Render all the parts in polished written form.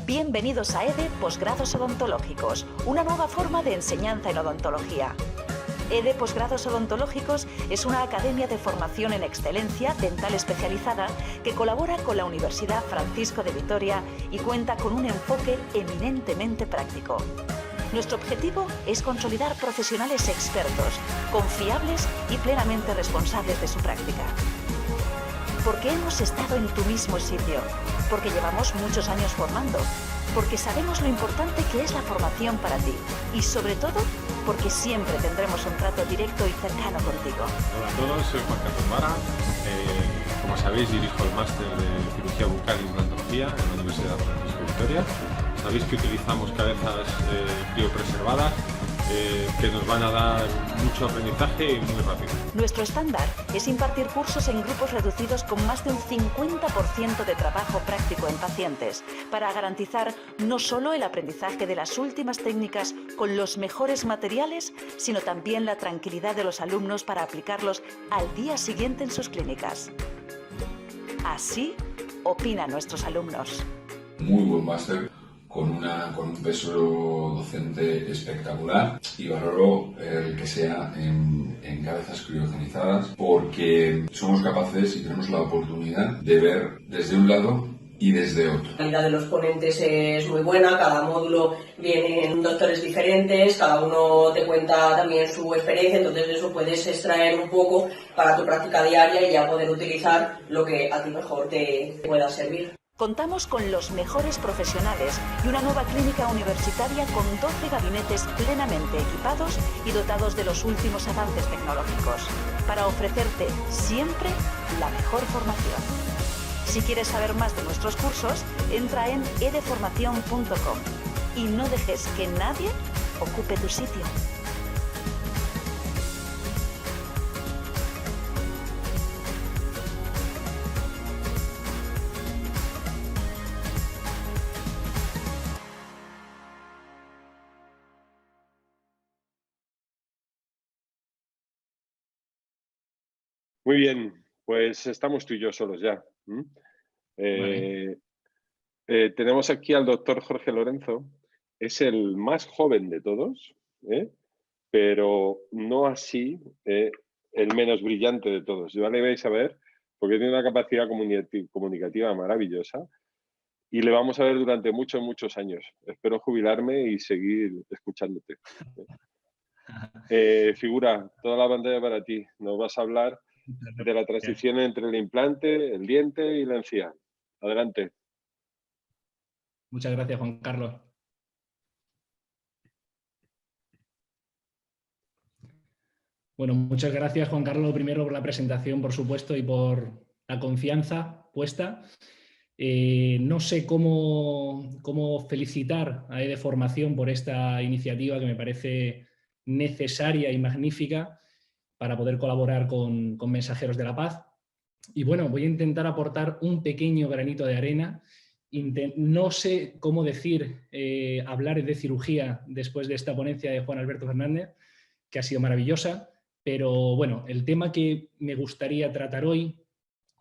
Bienvenidos a EDE Posgrados Odontológicos, una nueva forma de enseñanza en odontología. EDE Posgrados Odontológicos es una academia de formación en excelencia dental especializada que colabora con la Universidad Francisco de Vitoria y cuenta con un enfoque eminentemente práctico. Nuestro objetivo es consolidar profesionales expertos, confiables y plenamente responsables de su práctica. Porque hemos estado en tu mismo sitio, porque llevamos muchos años formando, porque sabemos lo importante que es la formación para ti y sobre todo porque siempre tendremos un trato directo y cercano contigo. Hola a todos, soy Juan Carlos Vara. Como sabéis, dirijo el máster de cirugía bucal y implantología en la Universidad Francisco de Vitoria. Sabéis que utilizamos cabezas criopreservadas que nos van a dar mucho aprendizaje y muy rápido. Nuestro estándar es impartir cursos en grupos reducidos con más de un 50% de trabajo práctico en pacientes para garantizar no solo el aprendizaje de las últimas técnicas con los mejores materiales, sino también la tranquilidad de los alumnos para aplicarlos al día siguiente en sus clínicas. Así opinan nuestros alumnos. Muy buen máster, con un peso docente espectacular, y valoro el que sea en cabezas criogenizadas porque somos capaces y tenemos la oportunidad de ver desde un lado y desde otro. La calidad de los ponentes es muy buena, cada módulo vienen doctores diferentes, cada uno te cuenta también su experiencia, entonces de eso puedes extraer un poco para tu práctica diaria y ya poder utilizar lo que a ti mejor te pueda servir. Contamos con los mejores profesionales y una nueva clínica universitaria con 12 gabinetes plenamente equipados y dotados de los últimos avances tecnológicos, para ofrecerte siempre la mejor formación. Si quieres saber más de nuestros cursos, entra en edeformacion.com y no dejes que nadie ocupe tu sitio. Muy bien, pues estamos tú y yo solos ya. Tenemos aquí al doctor Jorge Lorenzo. Es el más joven de todos, pero no así el menos brillante de todos. Ya le vais a ver porque tiene una capacidad comunicativa maravillosa y le vamos a ver durante muchos, muchos años. Espero jubilarme y seguir escuchándote. Figura, toda la pantalla para ti. Nos vas a hablar de la transición entre el implante, el diente y la encía. Adelante. Muchas gracias, Juan Carlos. Bueno, muchas gracias, Juan Carlos, primero por la presentación, por supuesto, y por la confianza puesta. No sé cómo felicitar a EDE Formación por esta iniciativa que me parece necesaria y magnífica para poder colaborar con Mensajeros de la Paz. Y bueno, voy a intentar aportar un pequeño granito de arena. No sé cómo decir, hablar de cirugía después de esta ponencia de Juan Alberto Fernández, que ha sido maravillosa, pero bueno, el tema que me gustaría tratar hoy,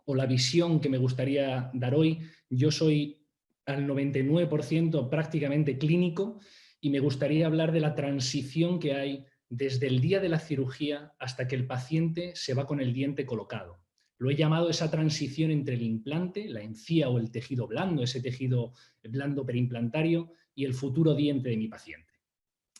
o la visión que me gustaría dar hoy, yo soy al 99% prácticamente clínico y me gustaría hablar de la transición que hay desde el día de la cirugía hasta que el paciente se va con el diente colocado. Lo he llamado esa transición entre el implante, la encía o el tejido blando, ese tejido blando perimplantario y el futuro diente de mi paciente.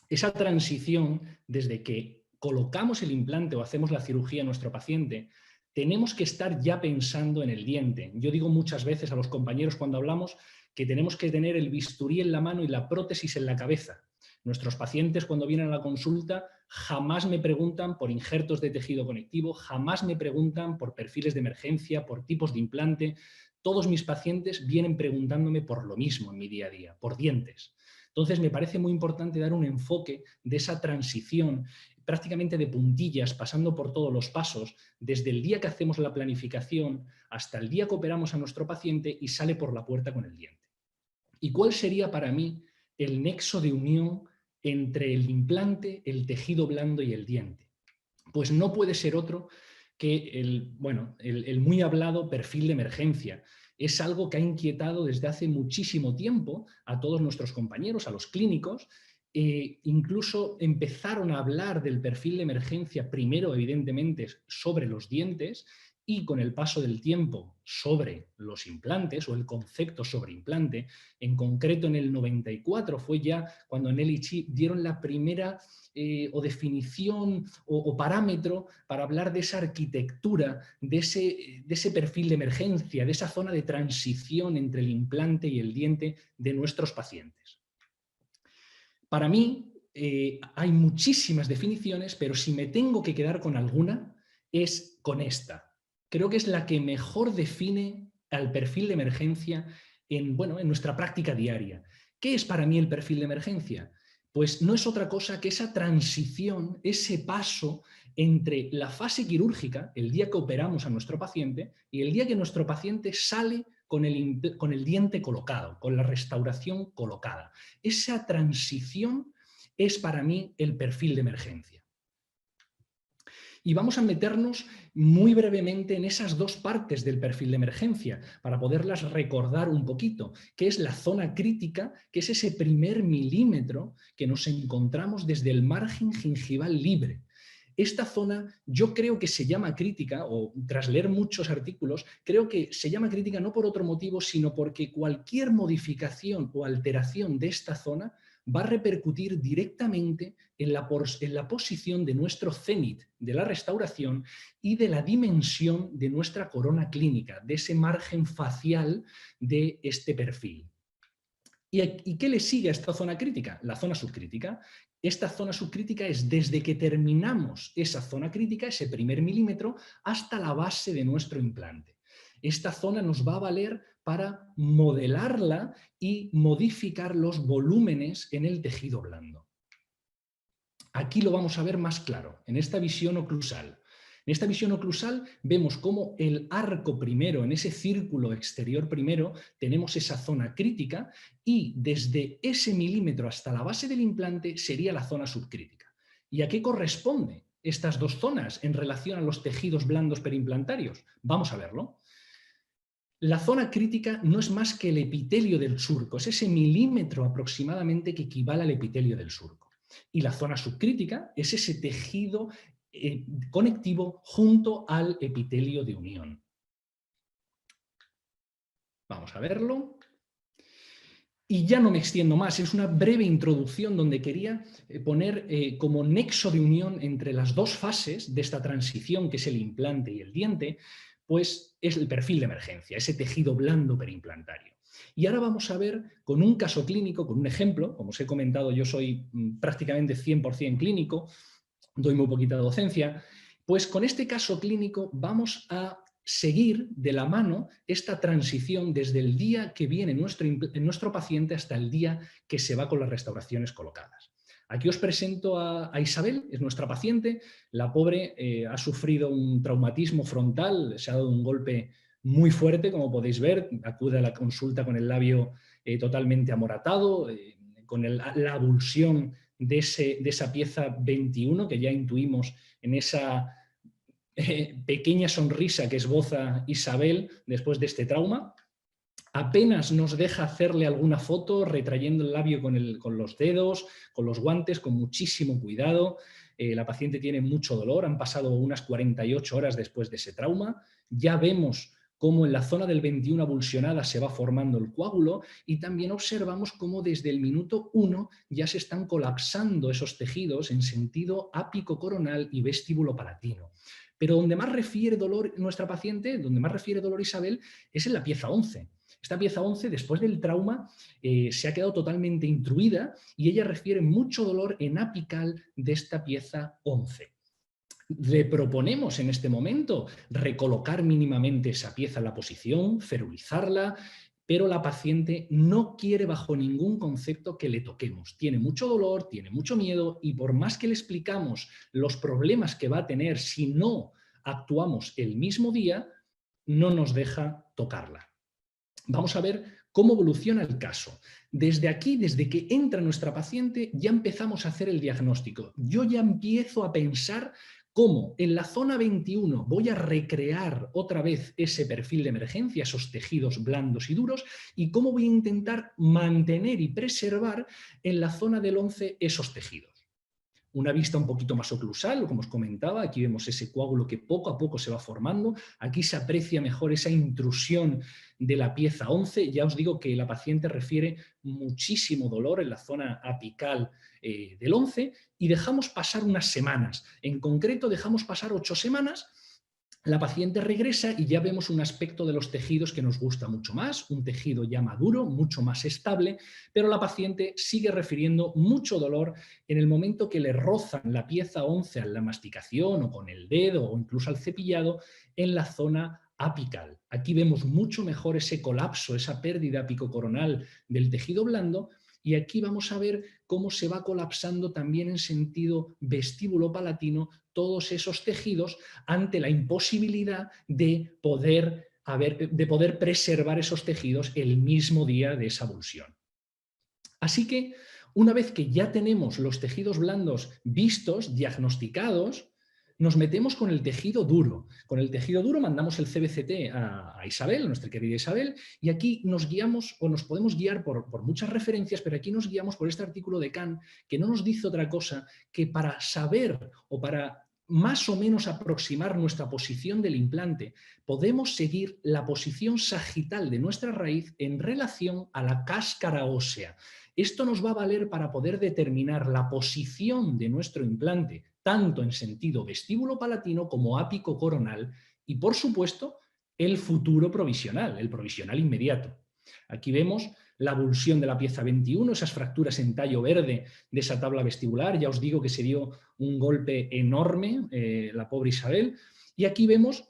Esa transición desde que colocamos el implante o hacemos la cirugía a nuestro paciente, tenemos que estar ya pensando en el diente. Yo digo muchas veces a los compañeros cuando hablamos que tenemos que tener el bisturí en la mano y la prótesis en la cabeza. Nuestros pacientes cuando vienen a la consulta jamás me preguntan por injertos de tejido conectivo, jamás me preguntan por perfiles de emergencia, por tipos de implante. Todos mis pacientes vienen preguntándome por lo mismo en mi día a día, por dientes. Entonces me parece muy importante dar un enfoque de esa transición prácticamente de puntillas, pasando por todos los pasos, desde el día que hacemos la planificación hasta el día que operamos a nuestro paciente y sale por la puerta con el diente. ¿Y cuál sería para mí el nexo de unión entre el implante, el tejido blando y el diente? Pues no puede ser otro que el muy hablado perfil de emergencia. Es algo que ha inquietado desde hace muchísimo tiempo a todos nuestros compañeros, a los clínicos. Incluso empezaron a hablar del perfil de emergencia primero, evidentemente, sobre los dientes, y con el paso del tiempo sobre los implantes, o el concepto sobre implante. En concreto, en el 94 fue ya cuando en LHI dieron la primera o definición o parámetro para hablar de esa arquitectura, de ese perfil de emergencia, de esa zona de transición entre el implante y el diente de nuestros pacientes. Para mí hay muchísimas definiciones, pero si me tengo que quedar con alguna, es con esta. Creo que es la que mejor define al perfil de emergencia en nuestra práctica diaria. ¿Qué es para mí el perfil de emergencia? Pues no es otra cosa que esa transición, ese paso entre la fase quirúrgica, el día que operamos a nuestro paciente, y el día que nuestro paciente sale con el diente colocado, con la restauración colocada. Esa transición es para mí el perfil de emergencia. Y vamos a meternos muy brevemente en esas dos partes del perfil de emergencia para poderlas recordar un poquito, que es la zona crítica, que es ese primer milímetro que nos encontramos desde el margen gingival libre. Esta zona yo creo que se llama crítica, o tras leer muchos artículos, creo que se llama crítica no por otro motivo, sino porque cualquier modificación o alteración de esta zona va a repercutir directamente en la posición de nuestro cénit de la restauración y de la dimensión de nuestra corona clínica, de ese margen facial de este perfil. ¿Y qué le sigue a esta zona crítica? La zona subcrítica. Esta zona subcrítica es desde que terminamos esa zona crítica, ese primer milímetro, hasta la base de nuestro implante. Esta zona nos va a valer para modelarla y modificar los volúmenes en el tejido blando. Aquí lo vamos a ver más claro, en esta visión oclusal. En esta visión oclusal vemos cómo el arco primero, en ese círculo exterior primero, tenemos esa zona crítica y desde ese milímetro hasta la base del implante sería la zona subcrítica. ¿Y a qué corresponde estas dos zonas en relación a los tejidos blandos perimplantarios? Vamos a verlo. La zona crítica no es más que el epitelio del surco, es ese milímetro aproximadamente que equivale al epitelio del surco. Y la zona subcrítica es ese tejido conectivo junto al epitelio de unión. Vamos a verlo. Y ya no me extiendo más, es una breve introducción donde quería poner como nexo de unión entre las dos fases de esta transición, que es el implante y el diente, pues es el perfil de emergencia, ese tejido blando perimplantario. Y ahora vamos a ver con un caso clínico, con un ejemplo. Como os he comentado, yo soy prácticamente 100% clínico, doy muy poquita docencia, pues con este caso clínico vamos a seguir de la mano esta transición desde el día que viene nuestro paciente hasta el día que se va con las restauraciones colocadas. Aquí os presento a Isabel, es nuestra paciente. La pobre ha sufrido un traumatismo frontal, se ha dado un golpe muy fuerte, como podéis ver. Acude a la consulta con el labio totalmente amoratado, con la avulsión de esa pieza 21 que ya intuimos en esa pequeña sonrisa que esboza Isabel después de este trauma. Apenas nos deja hacerle alguna foto retrayendo el labio con los dedos, con los guantes, con muchísimo cuidado. La paciente tiene mucho dolor, han pasado unas 48 horas después de ese trauma. Ya vemos cómo en la zona del 21 avulsionada se va formando el coágulo y también observamos cómo desde el minuto 1 ya se están colapsando esos tejidos en sentido ápico coronal y vestíbulo palatino. Pero donde más refiere dolor nuestra paciente, donde más refiere dolor Isabel, es en la pieza 11. Esta pieza 11, después del trauma, se ha quedado totalmente intruida y ella refiere mucho dolor en apical de esta pieza 11. Le proponemos en este momento recolocar mínimamente esa pieza en la posición, ferulizarla, pero la paciente no quiere bajo ningún concepto que le toquemos. Tiene mucho dolor, tiene mucho miedo y por más que le explicamos los problemas que va a tener si no actuamos el mismo día, no nos deja tocarla. Vamos a ver cómo evoluciona el caso. Desde aquí, desde que entra nuestra paciente, ya empezamos a hacer el diagnóstico. Yo ya empiezo a pensar cómo en la zona 21 voy a recrear otra vez ese perfil de emergencia, esos tejidos blandos y duros, y cómo voy a intentar mantener y preservar en la zona del 11 esos tejidos. Una vista un poquito más oclusal, como os comentaba, aquí vemos ese coágulo que poco a poco se va formando, aquí se aprecia mejor esa intrusión de la pieza 11, ya os digo que la paciente refiere muchísimo dolor en la zona apical del 11 y dejamos pasar unas semanas, en concreto dejamos pasar 8 semanas. La paciente regresa y ya vemos un aspecto de los tejidos que nos gusta mucho más, un tejido ya maduro, mucho más estable, pero la paciente sigue refiriendo mucho dolor en el momento que le rozan la pieza 11 a la masticación o con el dedo o incluso al cepillado en la zona apical. Aquí vemos mucho mejor ese colapso, esa pérdida apicocoronal del tejido blando. Y aquí vamos a ver cómo se va colapsando también en sentido vestíbulo-palatino todos esos tejidos ante la imposibilidad de poder preservar esos tejidos el mismo día de esa avulsión. Así que, una vez que ya tenemos los tejidos blandos vistos, diagnosticados, nos metemos con el tejido duro. Con el tejido duro mandamos el CBCT a Isabel, a nuestra querida Isabel, y aquí nos guiamos o nos podemos guiar por muchas referencias, pero aquí nos guiamos por este artículo de Kahn, que no nos dice otra cosa que para saber o para más o menos aproximar nuestra posición del implante, podemos seguir la posición sagital de nuestra raíz en relación a la cáscara ósea. Esto nos va a valer para poder determinar la posición de nuestro implante, tanto en sentido vestíbulo-palatino como ápico-coronal y, por supuesto, el futuro provisional, el provisional inmediato. Aquí vemos la avulsión de la pieza 21, esas fracturas en tallo verde de esa tabla vestibular. Ya os digo que se dio un golpe enorme, la pobre Isabel. Y aquí vemos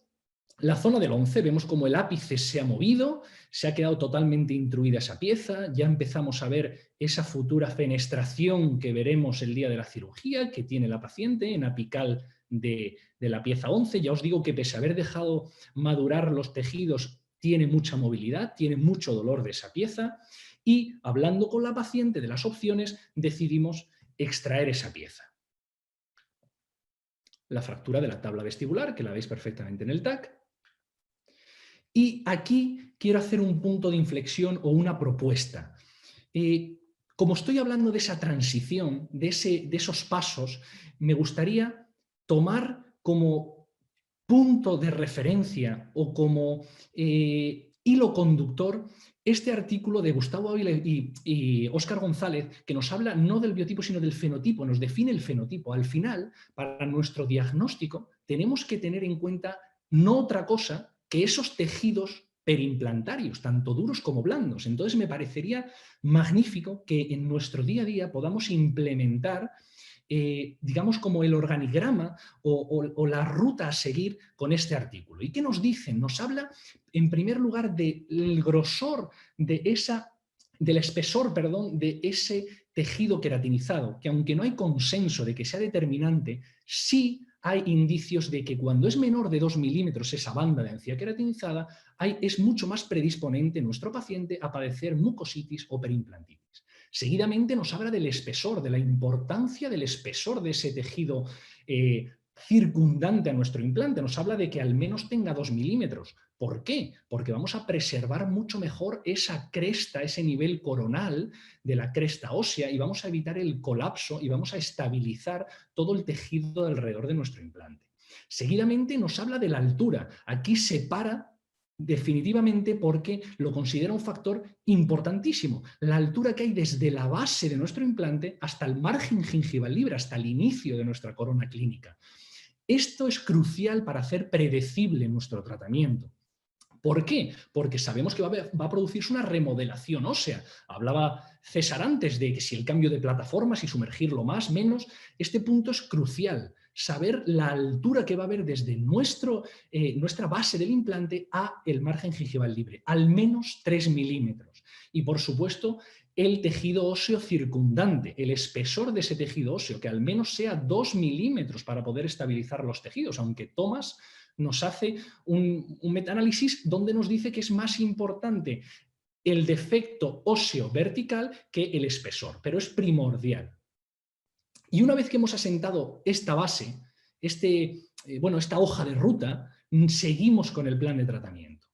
la zona del 11, vemos como el ápice se ha movido, se ha quedado totalmente intruida esa pieza, ya empezamos a ver esa futura fenestración que veremos el día de la cirugía que tiene la paciente en apical de la pieza 11. Ya os digo que pese a haber dejado madurar los tejidos, tiene mucha movilidad, tiene mucho dolor de esa pieza y hablando con la paciente de las opciones decidimos extraer esa pieza. La fractura de la tabla vestibular, que la veis perfectamente en el TAC. Y aquí quiero hacer un punto de inflexión o una propuesta. Como estoy hablando de esa transición, de esos pasos, me gustaría tomar como punto de referencia o como hilo conductor este artículo de Gustavo Ávila y Óscar González, que nos habla no del biotipo sino del fenotipo, nos define el fenotipo. Al final, para nuestro diagnóstico, tenemos que tener en cuenta no otra cosa que esos tejidos perimplantarios, tanto duros como blandos. Entonces me parecería magnífico que en nuestro día a día podamos implementar digamos como el organigrama o la ruta a seguir con este artículo. ¿Y qué nos dicen? Nos habla en primer lugar del grosor del espesor, de ese tejido queratinizado, que aunque no hay consenso de que sea determinante, sí hay indicios de que cuando es menor de 2 milímetros esa banda de encía queratinizada, es mucho más predisponente nuestro paciente a padecer mucositis o perimplantitis. Seguidamente nos habla del espesor, de la importancia del espesor de ese tejido circundante a nuestro implante. Nos habla de que al menos tenga 2 milímetros. ¿Por qué? Porque vamos a preservar mucho mejor esa cresta, ese nivel coronal de la cresta ósea y vamos a evitar el colapso y vamos a estabilizar todo el tejido alrededor de nuestro implante. Seguidamente nos habla de la altura. Aquí se para definitivamente porque lo considera un factor importantísimo. La altura que hay desde la base de nuestro implante hasta el margen gingival libre, hasta el inicio de nuestra corona clínica. Esto es crucial para hacer predecible nuestro tratamiento. ¿Por qué? Porque sabemos que va a producirse una remodelación ósea. Hablaba César antes de que si el cambio de plataforma, si sumergirlo más, menos. Este punto es crucial. Saber la altura que va a haber desde nuestra base del implante a el margen gingival libre. Al menos 3 milímetros. Y por supuesto, el tejido óseo circundante, el espesor de ese tejido óseo, que al menos sea 2 milímetros para poder estabilizar los tejidos, aunque Thomas nos hace un metaanálisis donde nos dice que es más importante el defecto óseo vertical que el espesor, pero es primordial. Y una vez que hemos asentado esta base, esta hoja de ruta, seguimos con el plan de tratamiento.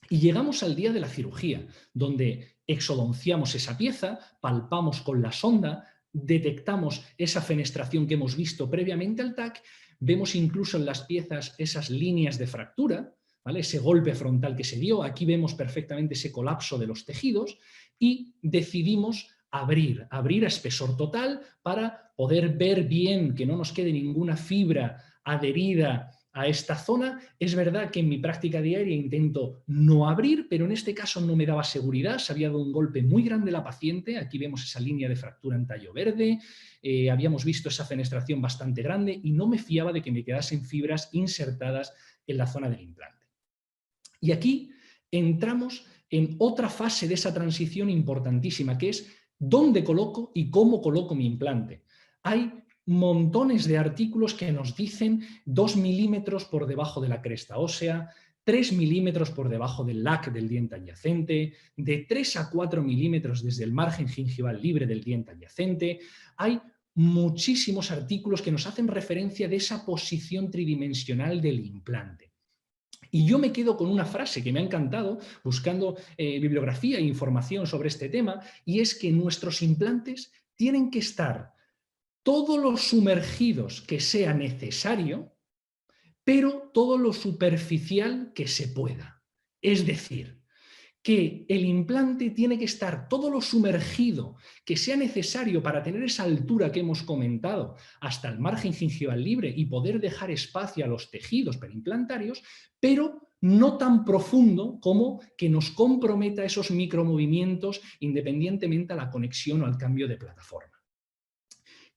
Y llegamos al día de la cirugía, donde exodonciamos esa pieza, palpamos con la sonda, detectamos esa fenestración que hemos visto previamente al TAC, vemos incluso en las piezas esas líneas de fractura, ¿vale? Ese golpe frontal que se dio, aquí vemos perfectamente ese colapso de los tejidos y decidimos abrir a espesor total para poder ver bien, que no nos quede ninguna fibra adherida a esta zona. Es verdad que en mi práctica diaria intento no abrir, pero en este caso no me daba seguridad, se había dado un golpe muy grande a la paciente, aquí vemos esa línea de fractura en tallo verde, habíamos visto esa fenestración bastante grande y no me fiaba de que me quedasen fibras insertadas en la zona del implante. Y aquí entramos en otra fase de esa transición importantísima, que es dónde coloco y cómo coloco mi implante. Hay montones de artículos que nos dicen 2 milímetros por debajo de la cresta ósea, 3 milímetros por debajo del LAC del diente adyacente, de 3 a 4 milímetros desde el margen gingival libre del diente adyacente. Hay muchísimos artículos que nos hacen referencia de esa posición tridimensional del implante. Y yo me quedo con una frase que me ha encantado buscando bibliografía e información sobre este tema, y es que nuestros implantes tienen que estar todo lo sumergidos que sea necesario, pero todo lo superficial que se pueda. Es decir, que el implante tiene que estar todo lo sumergido que sea necesario para tener esa altura que hemos comentado hasta el margen gingival libre y poder dejar espacio a los tejidos periimplantarios, pero no tan profundo como que nos comprometa esos micromovimientos independientemente a la conexión o al cambio de plataforma.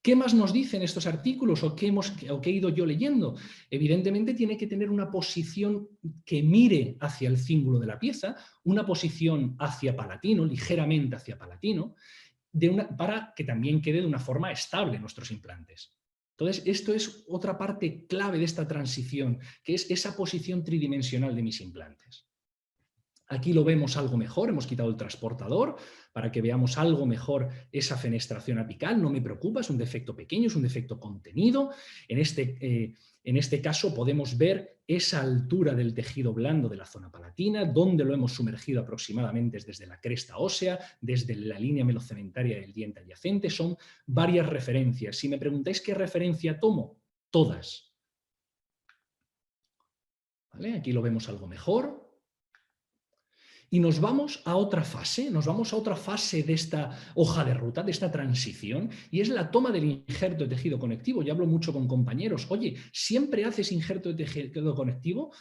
¿Qué más nos dicen estos artículos o qué he ido yo leyendo? Evidentemente tiene que tener una posición que mire hacia el cíngulo de la pieza, una posición hacia palatino, ligeramente hacia palatino, para que también quede de una forma estable nuestros implantes. Entonces, esto es otra parte clave de esta transición, que es esa posición tridimensional de mis implantes. Aquí lo vemos algo mejor, hemos quitado el transportador para que veamos algo mejor esa fenestración apical. No me preocupa, es un defecto pequeño, es un defecto contenido. En este caso podemos ver esa altura del tejido blando de la zona palatina, donde lo hemos sumergido aproximadamente desde la cresta ósea, desde la línea melocementaria del diente adyacente. Son varias referencias. Si me preguntáis qué referencia tomo, todas. ¿Vale? Aquí lo vemos algo mejor. Y nos vamos a otra fase, de esta hoja de ruta, de esta transición, y es la toma del injerto de tejido conectivo. Yo hablo mucho con compañeros, oye, ¿siempre haces injerto de tejido conectivo?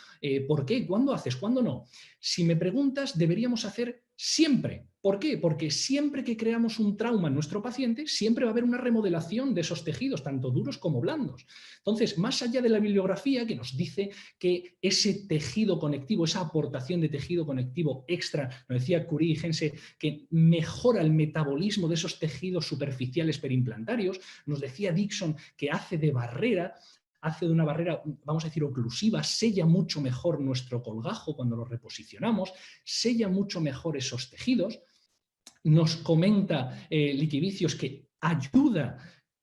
¿Por qué? ¿Cuándo haces? ¿Cuándo no? Si me preguntas, deberíamos hacer siempre. ¿Por qué? Porque siempre que creamos un trauma en nuestro paciente, siempre va a haber una remodelación de esos tejidos, tanto duros como blandos. Entonces, más allá de la bibliografía que nos dice que ese tejido conectivo, esa aportación de tejido conectivo extra, nos decía Curie y Hense, que mejora el metabolismo de esos tejidos superficiales perimplantarios, nos decía Dixon que hace de una barrera, vamos a decir, oclusiva, sella mucho mejor nuestro colgajo cuando lo reposicionamos, sella mucho mejor esos tejidos. Nos comenta Liquivicios que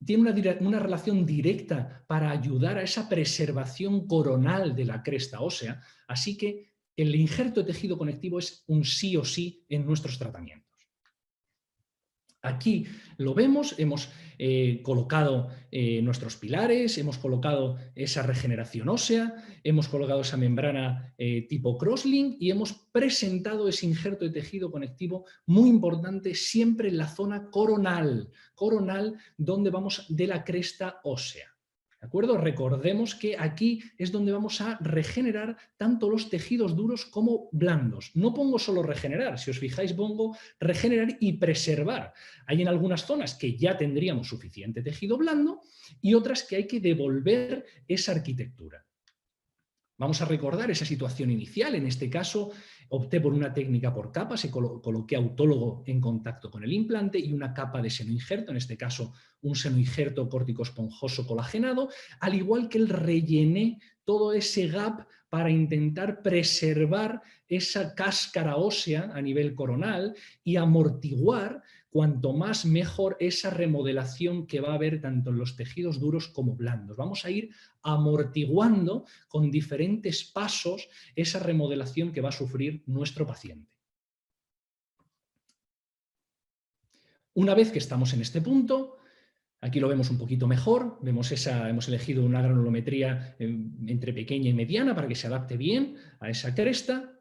tiene una relación directa para ayudar a esa preservación coronal de la cresta ósea, así que el injerto de tejido conectivo es un sí o sí en nuestros tratamientos. Aquí lo vemos, hemos colocado nuestros pilares, hemos colocado esa regeneración ósea, hemos colocado esa membrana tipo crosslink y hemos presentado ese injerto de tejido conectivo muy importante siempre en la zona coronal donde vamos de la cresta ósea. ¿De acuerdo? Recordemos que aquí es donde vamos a regenerar tanto los tejidos duros como blandos. No pongo solo regenerar, si os fijáis pongo regenerar y preservar. Hay en algunas zonas que ya tendríamos suficiente tejido blando y otras que hay que devolver esa arquitectura. Vamos a recordar esa situación inicial. En este caso opté por una técnica por capas, coloqué autólogo en contacto con el implante y una capa de senoinjerto, en este caso un senoinjerto córtico-esponjoso colagenado, al igual que rellené todo ese gap para intentar preservar esa cáscara ósea a nivel coronal y amortiguar cuanto más mejor esa remodelación que va a haber tanto en los tejidos duros como blandos. Vamos a ir amortiguando con diferentes pasos esa remodelación que va a sufrir nuestro paciente. Una vez que estamos en este punto, aquí lo vemos un poquito mejor, hemos elegido una granulometría entre pequeña y mediana para que se adapte bien a esa cresta.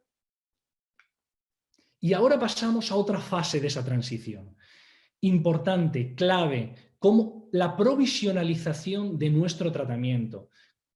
Y ahora pasamos a otra fase de esa transición. Importante, clave, como la provisionalización de nuestro tratamiento.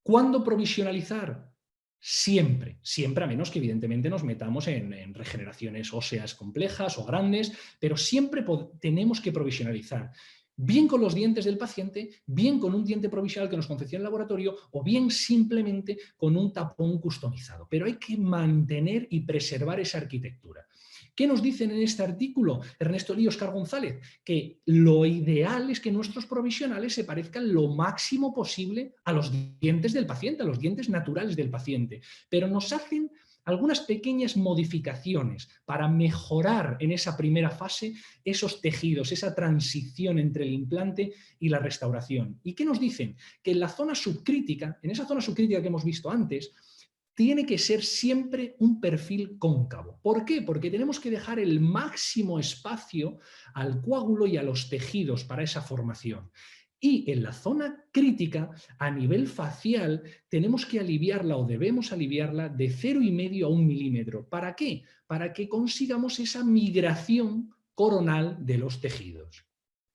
¿Cuándo provisionalizar? Siempre, siempre, a menos que evidentemente nos metamos en regeneraciones óseas complejas o grandes, pero siempre tenemos que provisionalizar. Bien con los dientes del paciente, bien con un diente provisional que nos confecciona el laboratorio o bien simplemente con un tapón customizado. Pero hay que mantener y preservar esa arquitectura. ¿Qué nos dicen en este artículo Ernesto Lee y Óscar González? Que lo ideal es que nuestros provisionales se parezcan lo máximo posible a los dientes del paciente, a los dientes naturales del paciente, pero nos hacen algunas pequeñas modificaciones para mejorar en esa primera fase esos tejidos, esa transición entre el implante y la restauración. ¿Y qué nos dicen? Que en la zona subcrítica, en esa zona subcrítica que hemos visto antes, tiene que ser siempre un perfil cóncavo. ¿Por qué? Porque tenemos que dejar el máximo espacio al coágulo y a los tejidos para esa formación. Y en la zona crítica, a nivel facial, tenemos que aliviarla o debemos aliviarla de 0,5 a 1 milímetro. ¿Para qué? Para que consigamos esa migración coronal de los tejidos.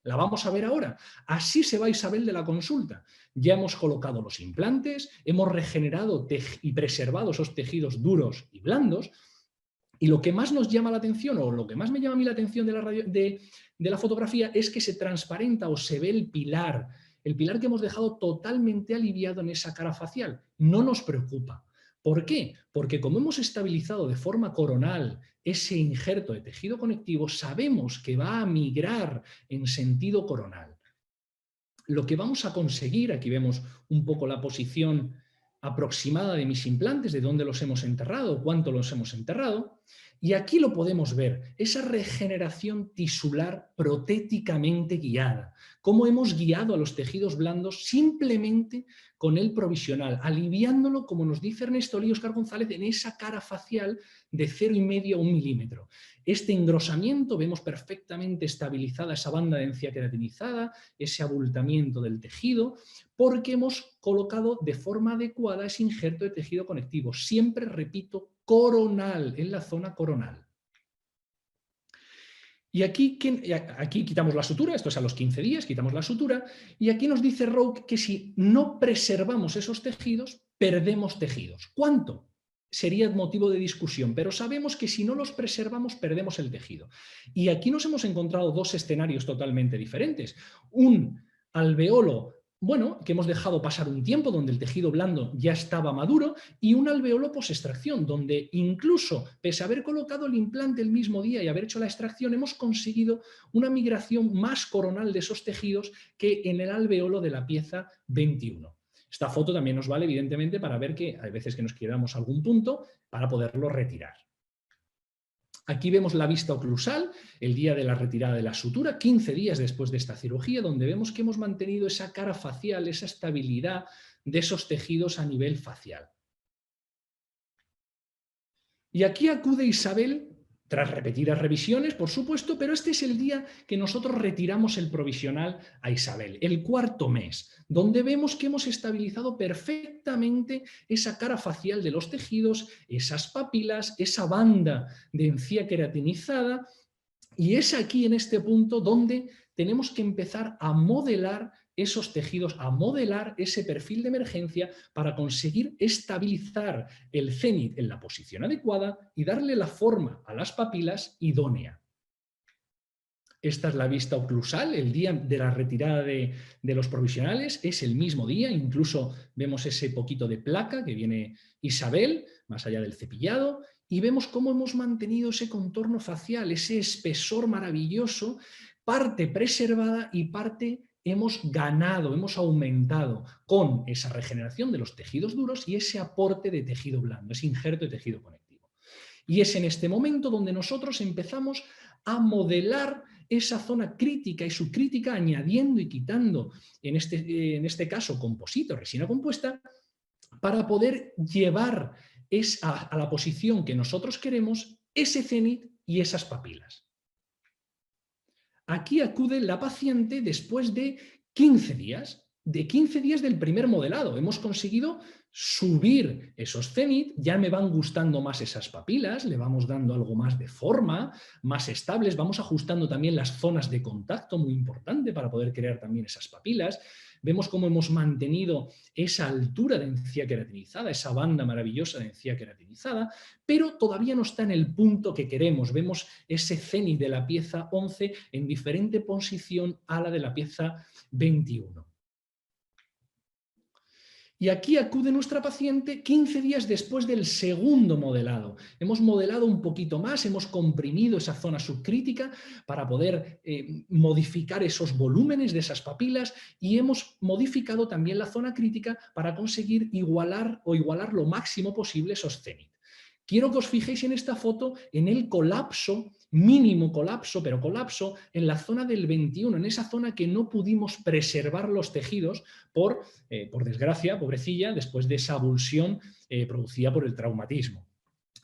La vamos a ver ahora. Así se va Isabel de la consulta. Ya hemos colocado los implantes, hemos regenerado y preservado esos tejidos duros y blandos, y lo que más nos llama la atención, o lo que más me llama a mí la atención de la fotografía, es que se transparenta o se ve el pilar que hemos dejado totalmente aliviado en esa cara facial. No nos preocupa. ¿Por qué? Porque como hemos estabilizado de forma coronal ese injerto de tejido conectivo, sabemos que va a migrar en sentido coronal. Lo que vamos a conseguir, aquí vemos un poco la posición aproximada de mis implantes, de dónde los hemos enterrado, cuánto los hemos enterrado, y aquí lo podemos ver, esa regeneración tisular protéticamente guiada, cómo hemos guiado a los tejidos blandos simplemente con el provisional, aliviándolo, como nos dice Ernesto Lee y Óscar González, en esa cara facial de 0,5 a 1 milímetro. Este engrosamiento, vemos perfectamente estabilizada esa banda de encía queratinizada, ese abultamiento del tejido, porque hemos colocado de forma adecuada ese injerto de tejido conectivo, siempre, repito, coronal, en la zona coronal. Y aquí quitamos la sutura, esto es a los 15 días, quitamos la sutura, y aquí nos dice Roque que si no preservamos esos tejidos, perdemos tejidos. ¿Cuánto? Sería motivo de discusión, pero sabemos que si no los preservamos, perdemos el tejido. Y aquí nos hemos encontrado dos escenarios totalmente diferentes. Un alveolo, bueno, que hemos dejado pasar un tiempo, donde el tejido blando ya estaba maduro, y un alveolo post-extracción, donde incluso, pese a haber colocado el implante el mismo día y haber hecho la extracción, hemos conseguido una migración más coronal de esos tejidos que en el alveolo de la pieza 21. Esta foto también nos vale, evidentemente, para ver que hay veces que nos quedamos algún punto para poderlo retirar. Aquí vemos la vista oclusal, el día de la retirada de la sutura, 15 días después de esta cirugía, donde vemos que hemos mantenido esa cara facial, esa estabilidad de esos tejidos a nivel facial. Y aquí acude Isabel, tras repetidas revisiones, por supuesto, pero este es el día que nosotros retiramos el provisional a Isabel, el 4º mes, donde vemos que hemos estabilizado perfectamente esa cara facial de los tejidos, esas papilas, esa banda de encía queratinizada, y es aquí, en este punto, donde tenemos que empezar a modelar esos tejidos, a modelar ese perfil de emergencia para conseguir estabilizar el cénit en la posición adecuada y darle la forma a las papilas idónea. Esta es la vista oclusal, el día de la retirada de los provisionales, es el mismo día, incluso vemos ese poquito de placa que viene Isabel, más allá del cepillado, y vemos cómo hemos mantenido ese contorno facial, ese espesor maravilloso, parte preservada y parte hemos ganado, hemos aumentado con esa regeneración de los tejidos duros y ese aporte de tejido blando, ese injerto de tejido conectivo. Y es en este momento donde nosotros empezamos a modelar esa zona crítica y subcrítica, añadiendo y quitando, en este caso, composite o resina compuesta, para poder llevar a la posición que nosotros queremos ese cénit y esas papilas. Aquí acude la paciente después de 15 días. De 15 días del primer modelado. Hemos conseguido subir esos cénit, ya me van gustando más esas papilas, le vamos dando algo más de forma, más estables, vamos ajustando también las zonas de contacto, muy importante para poder crear también esas papilas. Vemos cómo hemos mantenido esa altura de encía queratinizada, esa banda maravillosa de encía queratinizada, pero todavía no está en el punto que queremos. Vemos ese cénit de la pieza 11 en diferente posición a la de la pieza 21. Y aquí acude nuestra paciente 15 días después del segundo modelado. Hemos modelado un poquito más, hemos comprimido esa zona subcrítica para poder modificar esos volúmenes de esas papilas y hemos modificado también la zona crítica para conseguir igualar lo máximo posible esos cénit. Quiero que os fijéis en esta foto, en el colapso, mínimo colapso, pero colapso en la zona del 21, en esa zona que no pudimos preservar los tejidos por desgracia, pobrecilla, después de esa avulsión producida por el traumatismo.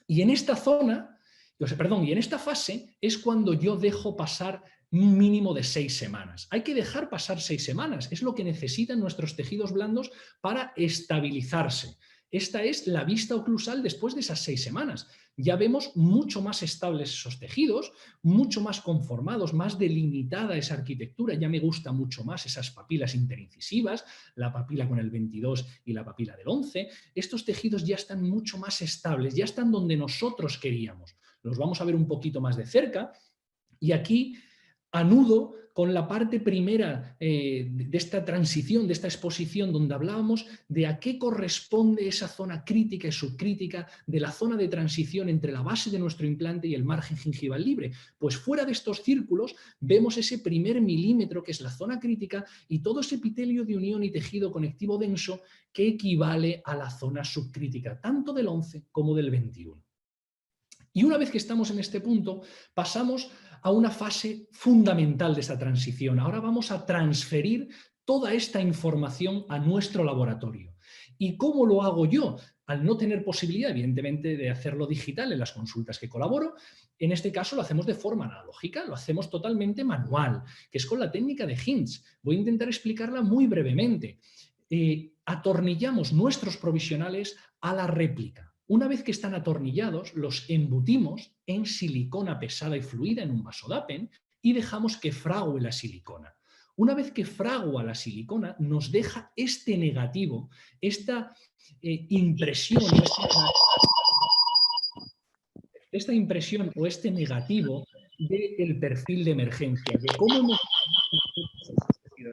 Y en esta zona, y en esta fase es cuando yo dejo pasar un mínimo de 6 semanas. Hay que dejar pasar 6 semanas, es lo que necesitan nuestros tejidos blandos para estabilizarse. Esta es la vista oclusal después de esas 6 semanas. Ya vemos mucho más estables esos tejidos, mucho más conformados, más delimitada esa arquitectura. Ya me gusta mucho más esas papilas interincisivas, la papila con el 22 y la papila del 11. Estos tejidos ya están mucho más estables, ya están donde nosotros queríamos. Los vamos a ver un poquito más de cerca y aquí anudo con la parte primera de esta transición, de esta exposición donde hablábamos de a qué corresponde esa zona crítica y subcrítica de la zona de transición entre la base de nuestro implante y el margen gingival libre. Pues fuera de estos círculos vemos ese primer milímetro que es la zona crítica y todo ese epitelio de unión y tejido conectivo denso que equivale a la zona subcrítica, tanto del 11 como del 21. Y una vez que estamos en este punto, pasamos a una fase fundamental de esa transición. Ahora vamos a transferir toda esta información a nuestro laboratorio. ¿Y cómo lo hago yo? Al no tener posibilidad, evidentemente, de hacerlo digital en las consultas que colaboro, en este caso lo hacemos de forma analógica, lo hacemos totalmente manual, que es con la técnica de Hintz. Voy a intentar explicarla muy brevemente. Atornillamos nuestros provisionales a la réplica. Una vez que están atornillados, los embutimos en silicona pesada y fluida en un vasodapen y dejamos que frague la silicona. Una vez que fragua la silicona, nos deja este negativo, esta impresión o este negativo del perfil de emergencia, de cómo hemos...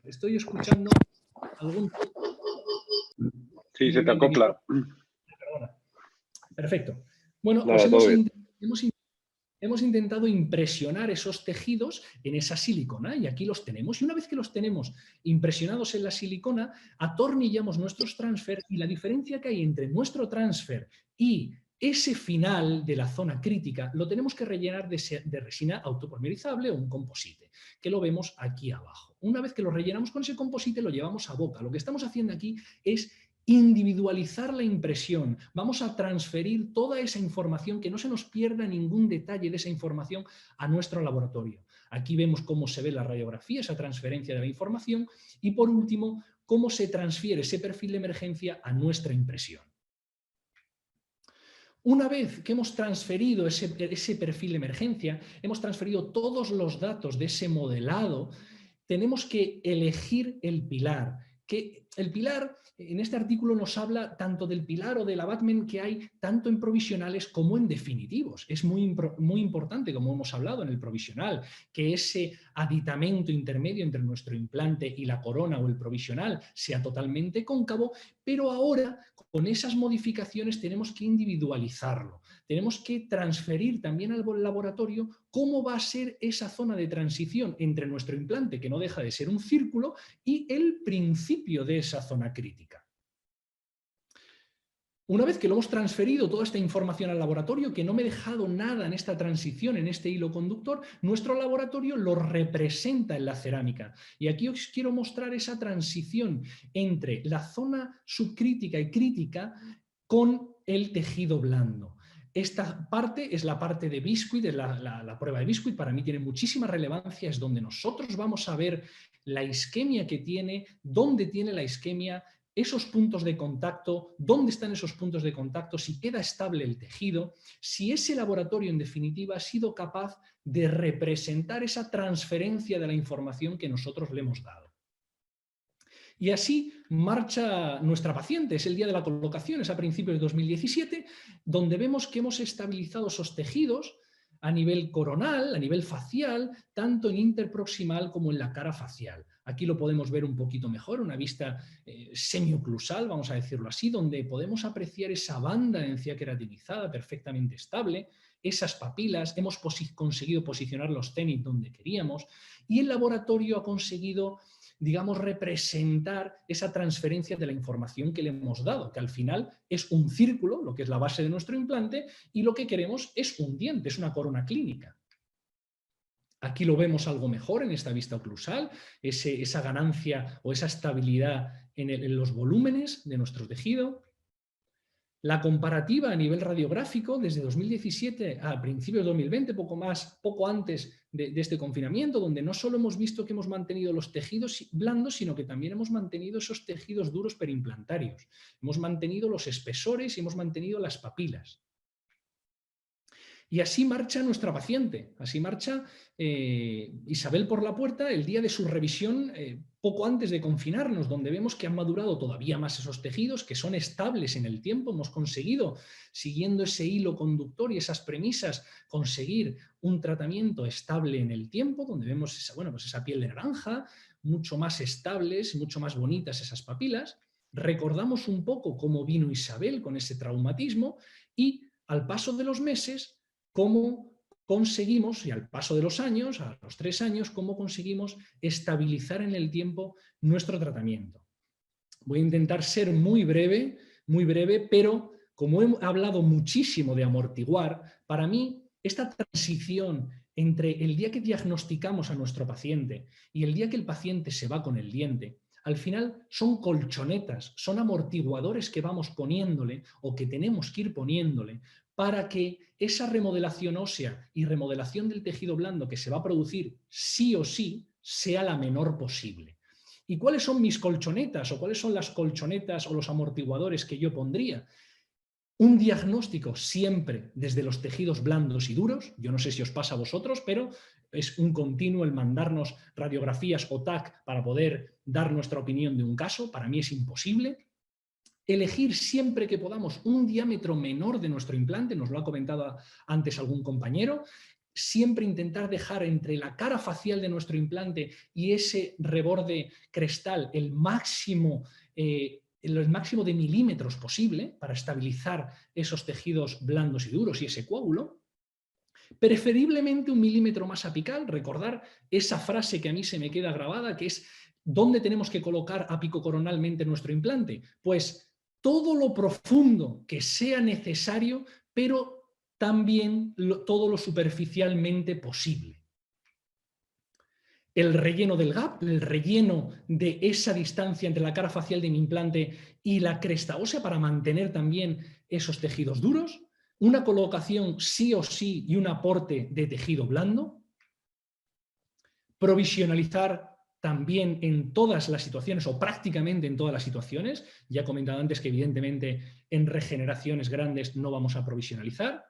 Estoy escuchando algún... Sí, se te acopla. Perdona. Perfecto. Bueno, Nada, pues hemos intentado impresionar esos tejidos en esa silicona y aquí los tenemos. Y una vez que los tenemos impresionados en la silicona, atornillamos nuestros transfer y la diferencia que hay entre nuestro transfer y ese final de la zona crítica lo tenemos que rellenar de resina autopolimerizable o un composite, que lo vemos aquí abajo. Una vez que lo rellenamos con ese composite, lo llevamos a boca. Lo que estamos haciendo aquí es individualizar la impresión. Vamos a transferir toda esa información, que no se nos pierda ningún detalle de esa información a nuestro laboratorio. Aquí vemos cómo se ve la radiografía, esa transferencia de la información y por último, cómo se transfiere ese perfil de emergencia a nuestra impresión. Una vez que hemos transferido ese perfil de emergencia, hemos transferido todos los datos de ese modelado, tenemos que elegir el pilar. Que el pilar, en este artículo nos habla tanto del pilar o del abatment que hay tanto en provisionales como en definitivos. Es muy importante, como hemos hablado en el provisional, que ese aditamento intermedio entre nuestro implante y la corona o el provisional sea totalmente cóncavo, pero ahora con esas modificaciones tenemos que individualizarlo. Tenemos que transferir también al laboratorio cómo va a ser esa zona de transición entre nuestro implante, que no deja de ser un círculo, y el principio de esa zona crítica. Una vez que lo hemos transferido toda esta información al laboratorio, que no me he dejado nada en esta transición, en este hilo conductor, nuestro laboratorio lo representa en la cerámica. Y aquí os quiero mostrar esa transición entre la zona subcrítica y crítica con el tejido blando. Esta parte es la parte de Biscuit, es la prueba de Biscuit. Para mí tiene muchísima relevancia, es donde nosotros vamos a ver la isquemia que tiene, dónde tiene la isquemia, esos puntos de contacto, dónde están esos puntos de contacto, si queda estable el tejido, si ese laboratorio en definitiva ha sido capaz de representar esa transferencia de la información que nosotros le hemos dado. Y así marcha nuestra paciente. Es el día de la colocación, es a principios de 2017, donde vemos que hemos estabilizado esos tejidos a nivel coronal, a nivel facial, tanto en interproximal como en la cara facial. Aquí lo podemos ver un poquito mejor, una vista semioclusal, vamos a decirlo así, donde podemos apreciar esa banda de encía queratinizada perfectamente estable, esas papilas, hemos conseguido posicionar los cenit donde queríamos y el laboratorio ha conseguido, digamos, representar esa transferencia de la información que le hemos dado, que al final es un círculo, lo que es la base de nuestro implante, y lo que queremos es un diente, es una corona clínica. Aquí lo vemos algo mejor en esta vista oclusal, esa ganancia o esa estabilidad en los volúmenes de nuestro tejido. La comparativa a nivel radiográfico desde 2017 a principios de 2020, poco antes de este confinamiento, donde no solo hemos visto que hemos mantenido los tejidos blandos, sino que también hemos mantenido esos tejidos duros perimplantarios. Hemos mantenido los espesores y hemos mantenido las papilas. Y así marcha nuestra paciente, así marcha Isabel por la puerta el día de su revisión poco antes de confinarnos, donde vemos que han madurado todavía más esos tejidos, que son estables en el tiempo. Hemos conseguido, siguiendo ese hilo conductor y esas premisas, conseguir un tratamiento estable en el tiempo, donde vemos esa piel de naranja, mucho más estables, mucho más bonitas esas papilas. Recordamos un poco cómo vino Isabel con ese traumatismo y al paso de los meses, cómo conseguimos, y al paso de los años, a los 3 años, cómo conseguimos estabilizar en el tiempo nuestro tratamiento. Voy a intentar ser muy breve, pero como he hablado muchísimo de amortiguar, para mí esta transición entre el día que diagnosticamos a nuestro paciente y el día que el paciente se va con el diente, al final son colchonetas, son amortiguadores que vamos poniéndole o que tenemos que ir poniéndole para que esa remodelación ósea y remodelación del tejido blando que se va a producir sí o sí sea la menor posible. ¿Y cuáles son mis colchonetas o cuáles son las colchonetas o los amortiguadores que yo pondría? Un diagnóstico siempre desde los tejidos blandos y duros. Yo no sé si os pasa a vosotros, pero es un continuo el mandarnos radiografías o TAC para poder dar nuestra opinión de un caso. Para mí es imposible. Elegir siempre que podamos un diámetro menor de nuestro implante, nos lo ha comentado antes algún compañero, siempre intentar dejar entre la cara facial de nuestro implante y ese reborde crestal el máximo de milímetros posible para estabilizar esos tejidos blandos y duros y ese coágulo. Preferiblemente 1 milímetro más apical, recordar esa frase que a mí se me queda grabada, que es ¿dónde tenemos que colocar apicocoronalmente nuestro implante? Pues todo lo profundo que sea necesario, pero también todo lo superficialmente posible. El relleno del gap, el relleno de esa distancia entre la cara facial de mi implante y la cresta ósea para mantener también esos tejidos duros. Una colocación sí o sí y un aporte de tejido blando. Provisionalizar también en todas las situaciones o prácticamente en todas las situaciones. Ya he comentado antes que evidentemente en regeneraciones grandes no vamos a provisionalizar.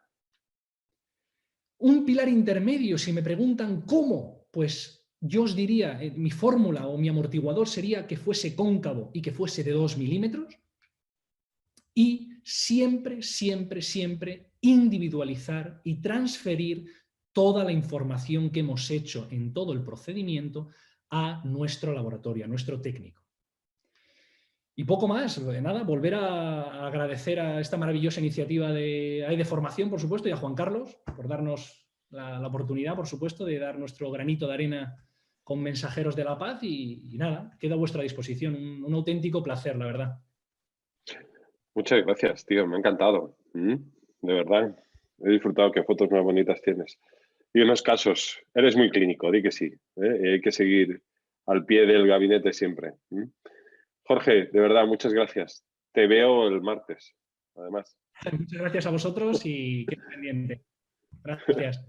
Un pilar intermedio, si me preguntan cómo, pues yo os diría, mi fórmula o mi amortiguador sería que fuese cóncavo y que fuese de 2 milímetros. Y siempre, siempre, siempre individualizar y transferir toda la información que hemos hecho en todo el procedimiento a nuestro laboratorio, a nuestro técnico. Y poco más, nada, volver a agradecer a esta maravillosa iniciativa de Formación, por supuesto, y a Juan Carlos por darnos la oportunidad, por supuesto, de dar nuestro granito de arena con Mensajeros de la Paz y nada, queda a vuestra disposición. Un auténtico placer, la verdad. Muchas gracias, tío, me ha encantado. De verdad, he disfrutado. Qué fotos más bonitas tienes. Y unos casos, eres muy clínico, di que sí. Y hay que seguir al pie del gabinete siempre. Jorge, de verdad, muchas gracias. Te veo el martes, además. Muchas gracias a vosotros y qué pendiente. Gracias.